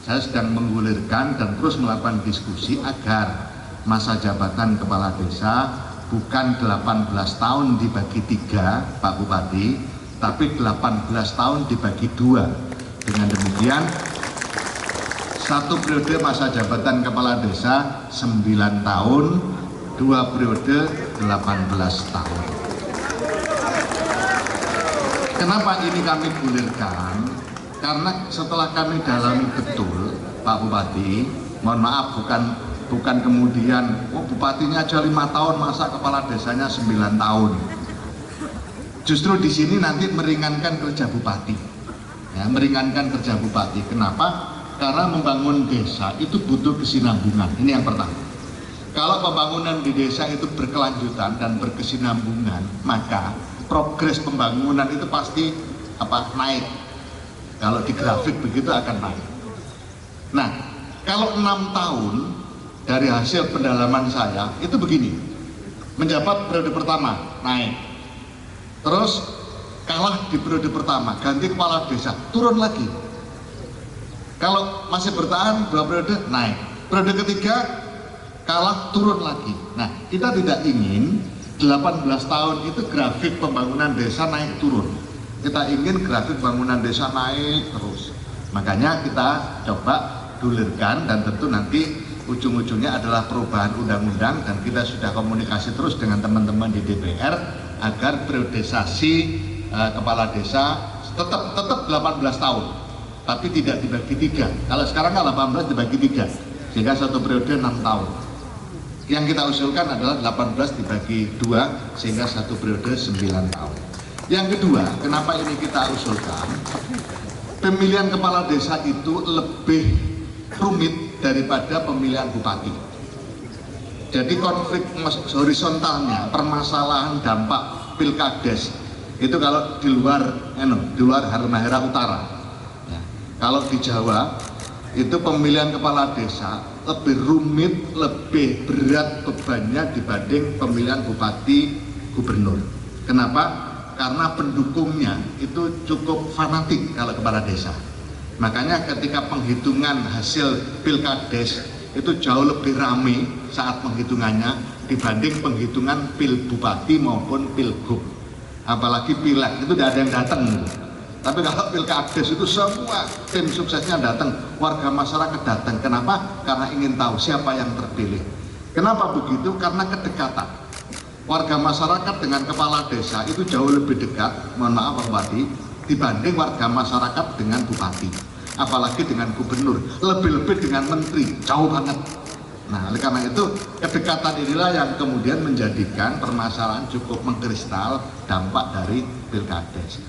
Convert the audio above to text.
saya sedang menggulirkan dan terus melakukan diskusi agar masa jabatan kepala desa bukan 18 tahun dibagi 3 Pak Bupati, tapi 18 tahun dibagi 2. Dengan demikian, 1 periode masa jabatan kepala desa 9 tahun, 2 periode 18 tahun. Kenapa ini kami gulirkan? Karena setelah kami dalami betul, Pak Bupati, mohon maaf, bukan kemudian bupatinya aja 5 tahun, masa kepala desanya 9 tahun. Justru di sini nanti meringankan kerja bupati, ya, meringankan kerja bupati. Kenapa? Karena membangun desa itu butuh kesinambungan. Ini yang pertama. Kalau pembangunan di desa itu berkelanjutan dan berkesinambungan, maka progres pembangunan itu pasti naik. Kalau di grafik begitu akan naik. Nah, kalau 6 tahun dari hasil pendalaman saya itu begini, menjabat periode pertama naik, terus kalah di periode pertama, ganti kepala desa, turun lagi. Kalau masih bertahan 2 periode naik, periode ketiga kalah, turun lagi. Nah, kita tidak ingin 18 tahun itu grafik pembangunan desa naik turun. Kita ingin grafik pembangunan desa naik terus. Makanya kita coba dulirkan, dan tentu nanti ujung-ujungnya adalah perubahan undang-undang, dan kita sudah komunikasi terus dengan teman-teman di DPR agar periodisasi kepala desa tetap 18 tahun, tapi tidak dibagi 3. Kalau sekarang kan 18 dibagi 3, sehingga 1 periode 6 tahun. Yang kita usulkan adalah 18 dibagi 2, sehingga 1 periode 9 tahun. Yang kedua, kenapa ini kita usulkan? Pemilihan kepala desa itu lebih rumit daripada pemilihan bupati. Jadi konflik horizontalnya, permasalahan dampak pilkades itu kalau di luar Halmahera Utara. Ya. Kalau di Jawa itu pemilihan kepala desa lebih rumit, lebih berat bebannya dibanding pemilihan bupati, gubernur. Kenapa? Karena pendukungnya itu cukup fanatik kalau kepala desa. Makanya ketika penghitungan hasil pilkades itu jauh lebih ramai saat penghitungannya dibanding penghitungan pil bupati maupun pilgub. Apalagi pileg itu tidak ada yang datang. Tapi kalau pilkades itu semua tim suksesnya datang, warga masyarakat datang. Kenapa? Karena ingin tahu siapa yang terpilih. Kenapa begitu? Karena kedekatan. Warga masyarakat dengan kepala desa itu jauh lebih dekat, mohon maaf Pak Bupati, dibanding warga masyarakat dengan bupati, apalagi dengan gubernur, lebih-lebih dengan menteri, jauh banget. Nah, oleh karena itu kedekatan inilah yang kemudian menjadikan permasalahan cukup mengkristal dampak dari pilkades.